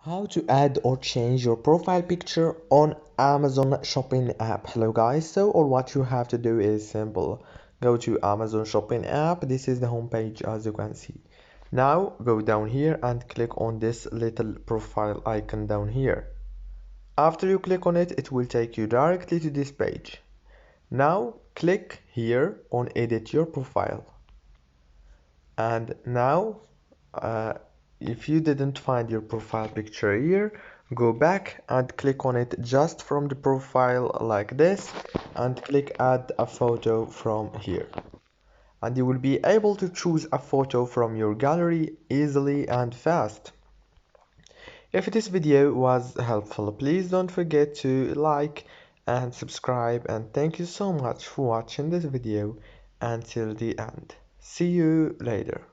How to add or change your profile picture on Amazon shopping app. Hello guys, so all what you have to do is simple. Go to Amazon shopping app. This is the home page as you can see. Now go down here and click on this little profile icon down here. After you click on it, it will take you directly to this page. Now click here on edit your profile. And now if you didn't find your profile picture here, go back and click on it just from the profile like this and click add a photo from here, and you will be able to choose a photo from your gallery easily and fast. If this video was helpful, please don't forget to like and subscribe, and thank you so much for watching this video until the end. See you later.